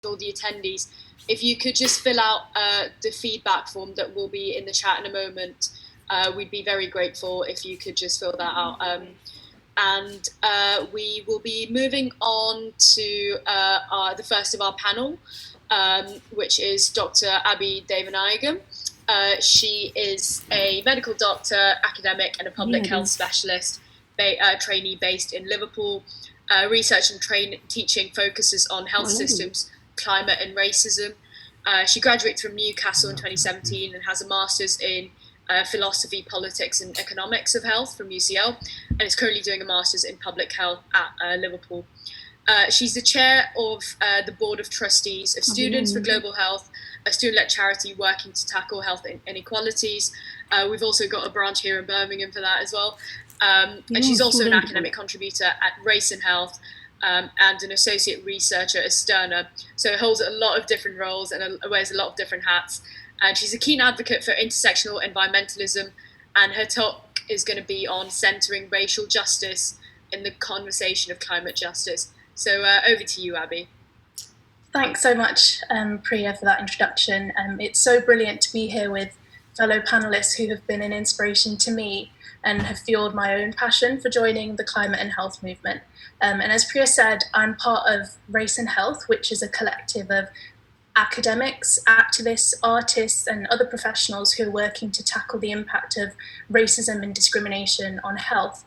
all the attendees, if you could just fill out the feedback form that will be in the chat in a moment, we'd be very grateful if you could just fill that out. And we will be moving on to the first of our panel, which is Dr. Abhi Deivanayagam. She is a medical doctor, academic, and a public health specialist trainee based in Liverpool. Research and teaching focuses on health systems, climate, and racism. She graduated from Newcastle in 2017 and has a master's in philosophy, politics, and economics of health from UCL, and is currently doing a master's in public health at Liverpool. She's the chair of the board of trustees of Students for Global Health, a student-led charity working to tackle health inequalities. We've also got a branch here in Birmingham for that as well. And she's also an academic contributor at Race and Health, and an associate researcher at Sterna. So holds a lot of different roles and wears a lot of different hats. And she's a keen advocate for intersectional environmentalism, and her talk is going to be on centering racial justice in the conversation of climate justice. So over to you, Abhi. Thanks so much, Priya, for that introduction. It's so brilliant to be here with fellow panelists who have been an inspiration to me and have fueled my own passion for joining the climate and health movement. And as Priya said, I'm part of Race and Health, which is a collective of academics, activists, artists, and other professionals who are working to tackle the impact of racism and discrimination on health.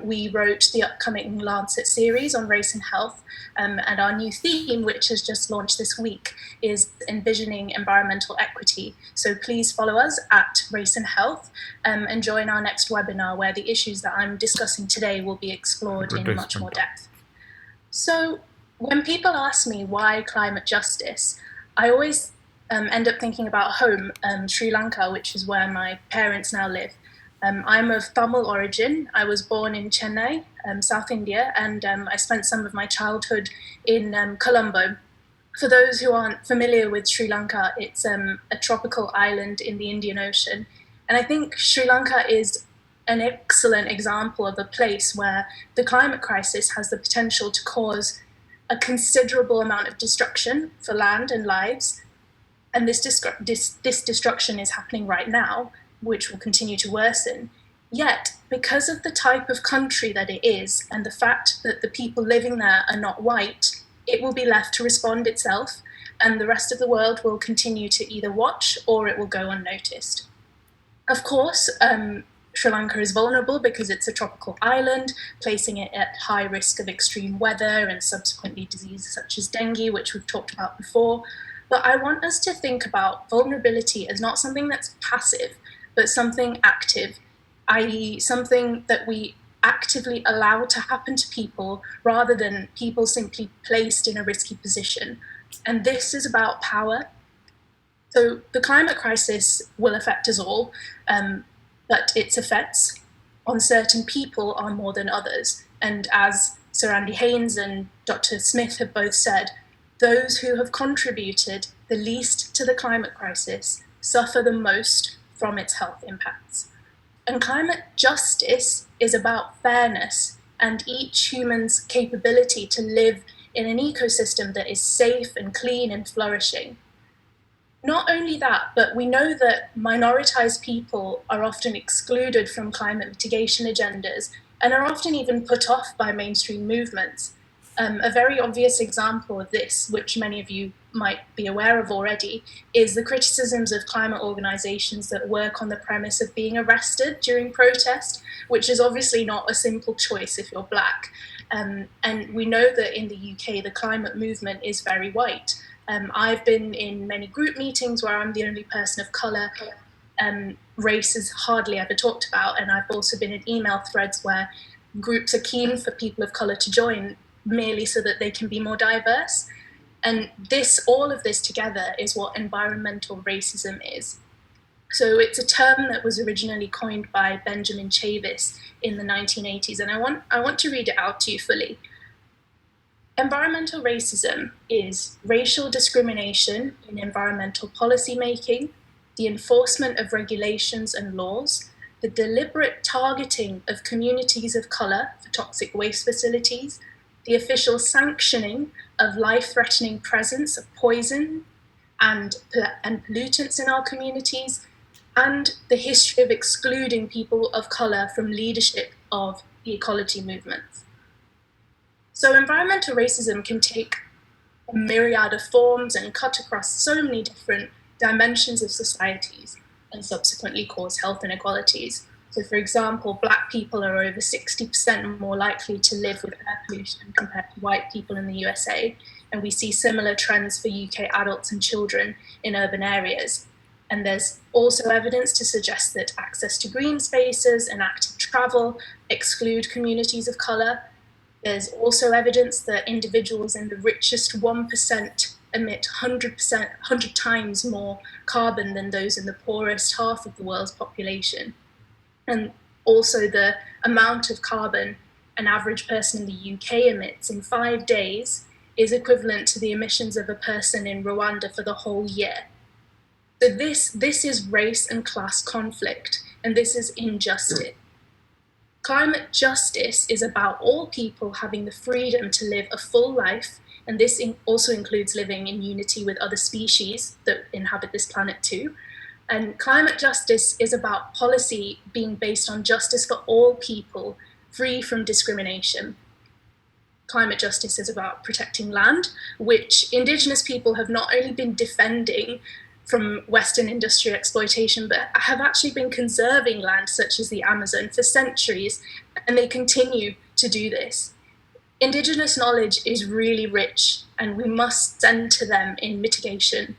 We wrote the upcoming Lancet series on race and health, and our new theme, which has just launched this week, is envisioning environmental equity. So please follow us at Race and Health, and join our next webinar where the issues that I'm discussing today will be explored in much more depth. So when people ask me why climate justice, I always end up thinking about home, Sri Lanka, which is where my parents now live. I'm of Tamil origin. I was born in Chennai, South India, and I spent some of my childhood in Colombo. For those who aren't familiar with Sri Lanka, it's a tropical island in the Indian Ocean. And I think Sri Lanka is an excellent example of a place where the climate crisis has the potential to cause a considerable amount of destruction for land and lives. And this destruction is happening right now, which will continue to worsen. Yet, because of the type of country that it is and the fact that the people living there are not white, it will be left to respond itself, and the rest of the world will continue to either watch or it will go unnoticed. Of course, Sri Lanka is vulnerable because it's a tropical island, placing it at high risk of extreme weather and subsequently diseases such as dengue, which we've talked about before. But I want us to think about vulnerability as not something that's passive, but something active, i.e. something that we actively allow to happen to people rather than people simply placed in a risky position. And this is about power. So the climate crisis will affect us all, but its effects on certain people are more than others. And as Sir Andy Haynes and Dr. Smith have both said, those who have contributed the least to the climate crisis suffer the most from its health impacts. And climate justice is about fairness and each human's capability to live in an ecosystem that is safe and clean and flourishing. Not only that, but we know that minoritized people are often excluded from climate mitigation agendas and are often even put off by mainstream movements. A very obvious example of this, which many of you might be aware of already, is the criticisms of climate organizations that work on the premise of being arrested during protest, which is obviously not a simple choice if you're Black. And we know that in the UK, the climate movement is very white. I've been in many group meetings where I'm the only person of colour. Race is hardly ever talked about, and I've also been in email threads where groups are keen for people of colour to join merely so that they can be more diverse. And all of this together is what environmental racism is. So it's a term that was originally coined by Benjamin Chavis in the 1980s, and I want to read it out to you fully. Environmental racism is racial discrimination in environmental policy making, the enforcement of regulations and laws, the deliberate targeting of communities of colour for toxic waste facilities, the official sanctioning of life-threatening presence of poison and pollutants in our communities, and the history of excluding people of colour from leadership of the ecology movements. So environmental racism can take a myriad of forms and cut across so many different dimensions of societies and subsequently cause health inequalities. So for example, Black people are over 60% more likely to live with air pollution compared to white people in the USA. And we see similar trends for UK adults and children in urban areas. And there's also evidence to suggest that access to green spaces and active travel exclude communities of colour. There's also evidence that individuals in the richest 1% emit 100 times more carbon than those in the poorest half of the world's population. And also the amount of carbon an average person in the UK emits in 5 days is equivalent to the emissions of a person in Rwanda for the whole year. So this is race and class conflict, and this is injustice. Climate justice is about all people having the freedom to live a full life, and this also includes living in unity with other species that inhabit this planet too. And climate justice is about policy being based on justice for all people, free from discrimination. Climate justice is about protecting land, which Indigenous people have not only been defending from Western industrial exploitation, but have actually been conserving land such as the Amazon for centuries, and they continue to do this. Indigenous knowledge is really rich, and we must centre them in mitigation,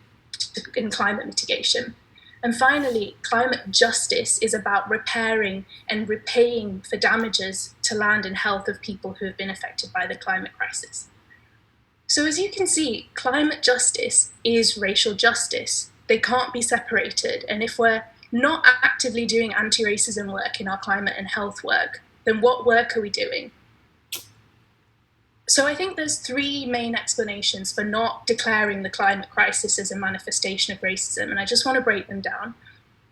in climate mitigation. And finally, climate justice is about repairing and repaying for damages to land and health of people who have been affected by the climate crisis. So as you can see, climate justice is racial justice. They can't be separated. And if we're not actively doing anti-racism work in our climate and health work, then what work are we doing? So I think there's three main explanations for not declaring the climate crisis as a manifestation of racism, and I just want to break them down.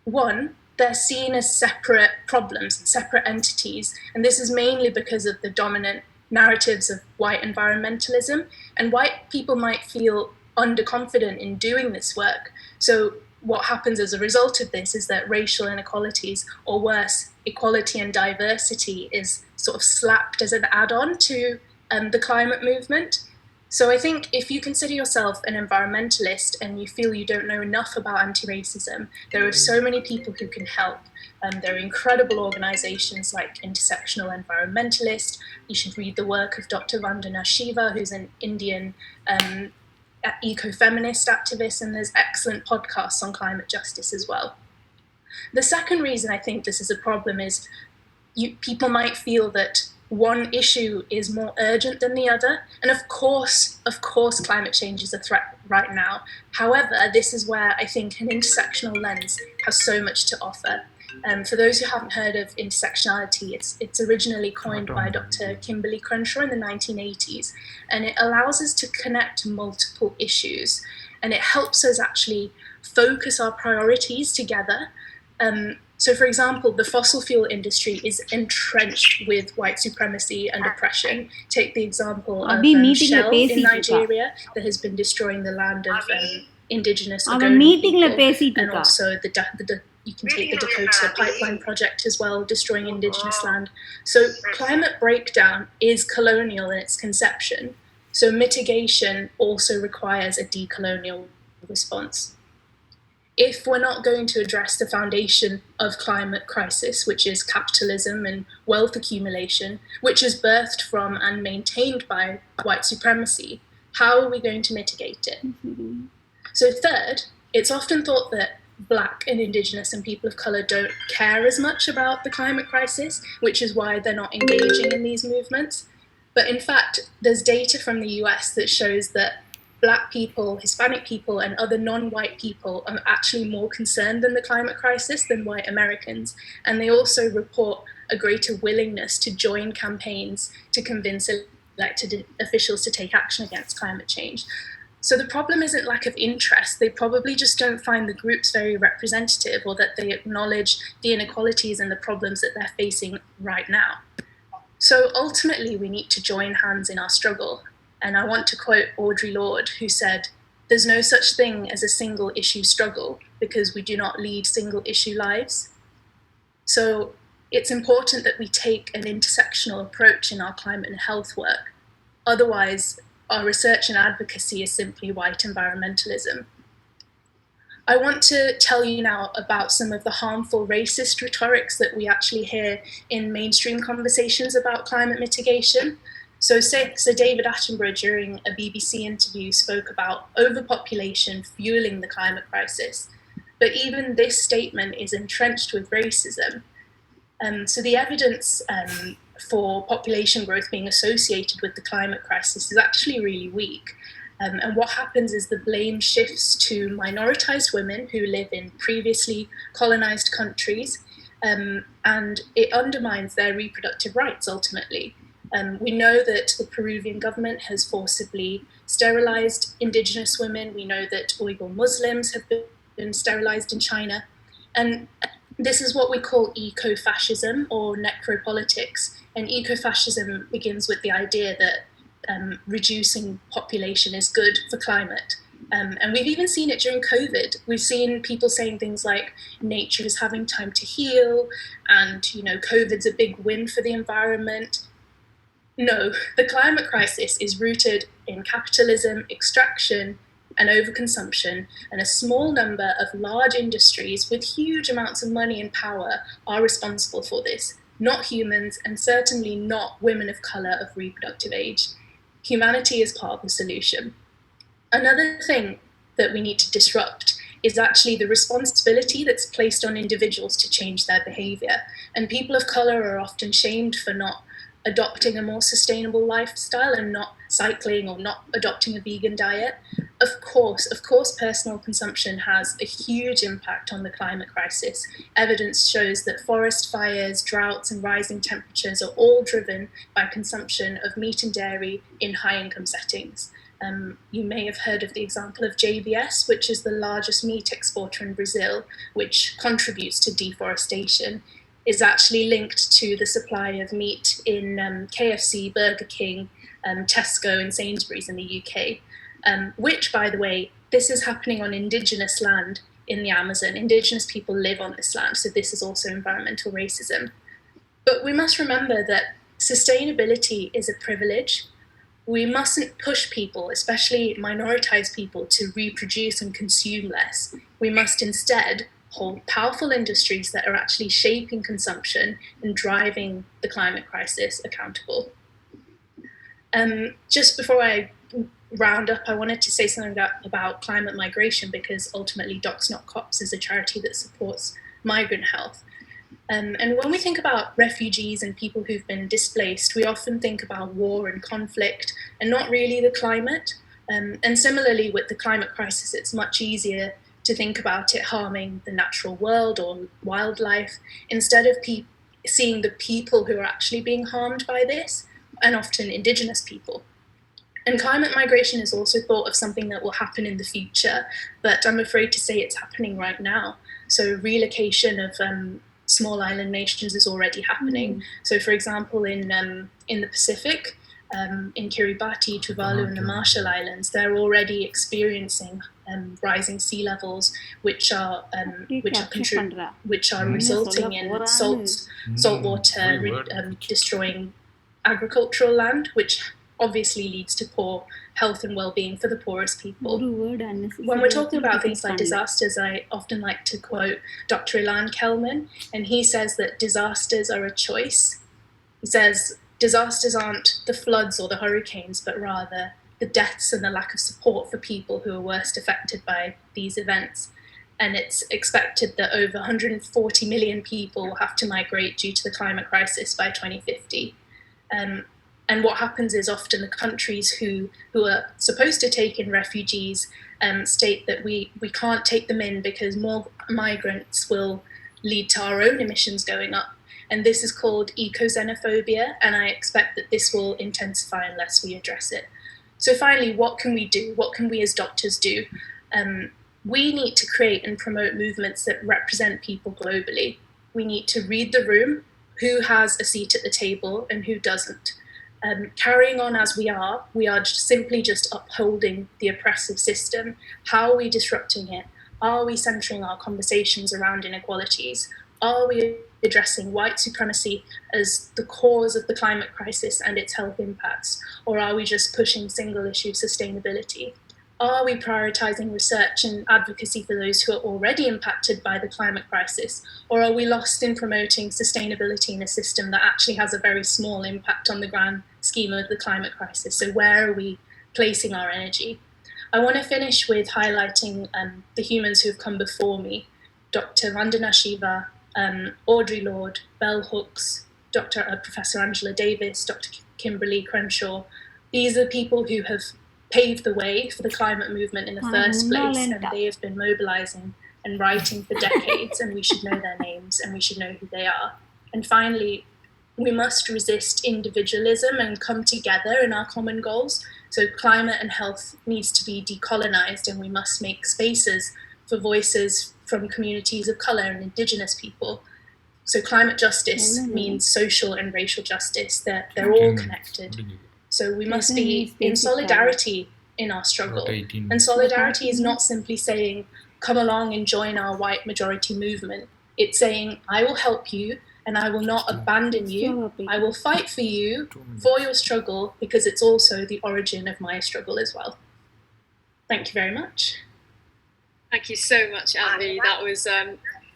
One, they're seen as separate problems, separate entities, and this is mainly because of the dominant narratives of white environmentalism, and white people might feel underconfident in doing this work. So what happens as a result of this is that racial inequalities, or worse, equality and diversity, is sort of slapped as an add-on to the climate movement. So I think if you consider yourself an environmentalist and you feel you don't know enough about anti-racism, there are so many people who can help. There are incredible organisations like Intersectional Environmentalist. You should read the work of Dr. Vandana Shiva, who's an Indian eco-feminist activist, and there's excellent podcasts on climate justice as well. The second reason I think this is a problem is people might feel that one issue is more urgent than the other. And of course, climate change is a threat right now. However, this is where I think an intersectional lens has so much to offer. For those who haven't heard of intersectionality, it's originally coined by Dr. Kimberly Crenshaw in the 1980s, and it allows us to connect multiple issues, and it helps us actually focus our priorities together. So for example, the fossil fuel industry is entrenched with white supremacy and oppression. Take the example of Shell in Nigeria that has been destroying the land of indigenous Ogoni people, and also you can take the Dakota pipeline project as well, destroying indigenous land. So climate breakdown is colonial in its conception. So mitigation also requires a decolonial response. If we're not going to address the foundation of climate crisis, which is capitalism and wealth accumulation, which is birthed from and maintained by white supremacy, how are we going to mitigate it? Mm-hmm. So third, it's often thought that Black and Indigenous and people of colour don't care as much about the climate crisis, which is why they're not engaging in these movements. But in fact, there's data from the US that shows that Black people, Hispanic people, and other non-white people are actually more concerned than the climate crisis than white Americans. And they also report a greater willingness to join campaigns to convince elected officials to take action against climate change. So the problem isn't lack of interest. They probably just don't find the groups very representative, or that they acknowledge the inequalities and the problems that they're facing right now. So ultimately, we need to join hands in our struggle. And I want to quote Audre Lorde, who said, "There's no such thing as a single issue struggle because we do not lead single issue lives." So it's important that we take an intersectional approach in our climate and health work. Otherwise, our research and advocacy is simply white environmentalism. I want to tell you now about some of the harmful racist rhetorics that we actually hear in mainstream conversations about climate mitigation. So Sir David Attenborough, during a BBC interview, spoke about overpopulation fueling the climate crisis. But even this statement is entrenched with racism. So the evidence for population growth being associated with the climate crisis is actually really weak. And what happens is the blame shifts to minoritized women who live in previously colonized countries, and it undermines their reproductive rights ultimately. We know that the Peruvian government has forcibly sterilized indigenous women. We know that Uyghur Muslims have been sterilized in China. And this is what we call eco-fascism or necropolitics. And eco-fascism begins with the idea that reducing population is good for climate. And we've even seen it during COVID. We've seen people saying things like nature is having time to heal, and COVID's a big win for the environment. No, the climate crisis is rooted in capitalism, extraction, and overconsumption, and a small number of large industries with huge amounts of money and power are responsible for this, not humans, and certainly not women of color of reproductive age. Humanity is part of the solution. Another thing that we need to disrupt is actually the responsibility that's placed on individuals to change their behavior. And people of color are often shamed for not adopting a more sustainable lifestyle and not cycling or not adopting a vegan diet. Of course, personal consumption has a huge impact on the climate crisis. Evidence shows that forest fires, droughts, and rising temperatures are all driven by consumption of meat and dairy in high-income settings. You may have heard of the example of JBS, which is the largest meat exporter in Brazil, which contributes to deforestation, is actually linked to the supply of meat in KFC, Burger King, Tesco, and Sainsbury's in the UK. Which, by the way, this is happening on indigenous land in the Amazon. Indigenous people live on this land, so this is also environmental racism. But we must remember that sustainability is a privilege. We mustn't push people, especially minoritized people, to reproduce and consume less. We must instead hold powerful industries that are actually shaping consumption and driving the climate crisis accountable. Just before I round up, I wanted to say something about climate migration, because ultimately Docs Not Cops is a charity that supports migrant health. And when we think about refugees and people who've been displaced, we often think about war and conflict and not really the climate. And similarly with the climate crisis, it's much easier to think about it harming the natural world or wildlife, instead of seeing the people who are actually being harmed by this, and often indigenous people. And climate migration is also thought of something that will happen in the future, but I'm afraid to say it's happening right now. So relocation of small island nations is already happening. So for example, in the Pacific, in Kiribati, Tuvalu, and the Marshall Islands, they're already experiencing rising sea levels, which are resulting in saltwater destroying agricultural land, which obviously leads to poor health and well-being for the poorest people. When we're talking about things like disasters, I often like to quote Dr. Ilan Kelman, and he says that disasters are a choice. He says, disasters aren't the floods or the hurricanes, but rather the deaths and the lack of support for people who are worst affected by these events. And it's expected that over 140 million people will have to migrate due to the climate crisis by 2050. And what happens is often the countries who are supposed to take in refugees state that we can't take them in because more migrants will lead to our own emissions going up. And this is called eco-xenophobia, and I expect that this will intensify unless we address it. So finally, what can we do? What can we as doctors do? We need to create and promote movements that represent people globally. We need to read the room, who has a seat at the table and who doesn't. Carrying on as we are simply just upholding the oppressive system. How are we disrupting it? Are we centering our conversations around inequalities? Are we addressing white supremacy as the cause of the climate crisis and its health impacts? Or are we just pushing single issue sustainability? Are we prioritizing research and advocacy for those who are already impacted by the climate crisis? Or are we lost in promoting sustainability in a system that actually has a very small impact on the grand scheme of the climate crisis? So where are we placing our energy? I want to finish with highlighting the humans who have come before me: Dr. Vandana Shiva, Audre Lorde, Bell Hooks, Professor Angela Davis, Dr. Kimberly Crenshaw. These are people who have paved the way for the climate movement in the first place, and they have been mobilizing and writing for decades, and we should know their names and we should know who they are. And finally, we must resist individualism and come together in our common goals. So climate and health needs to be decolonized, and we must make spaces for voices from communities of color and indigenous people. So climate justice means social and racial justice. They're all connected. So we must be in solidarity in our struggle. And solidarity is not simply saying, come along and join our white majority movement. It's saying, I will help you and I will not abandon you. I will fight for you, for your struggle, because it's also the origin of my struggle as well. Thank you very much. Thank you so much, Abby. That was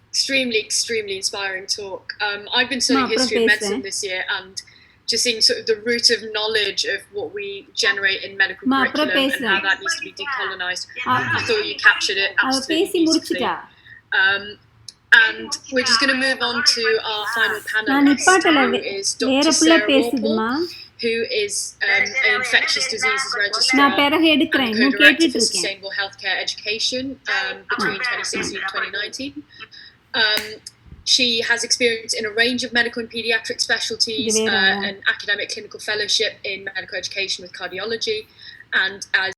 extremely inspiring talk. I've been studying history of medicine this year, and just seeing sort of the root of knowledge of what we generate in medical curriculum and how that needs to be decolonized. I thought you captured it absolutely beautifully. And we're just going to move on to our final panelist, who is Dr. Sarah Walpole, who is an infectious diseases registrar and co-director for sustainable healthcare education between 2016 and 2019. She has experience in a range of medical and pediatric specialties, an academic clinical fellowship in medical education with cardiology, and as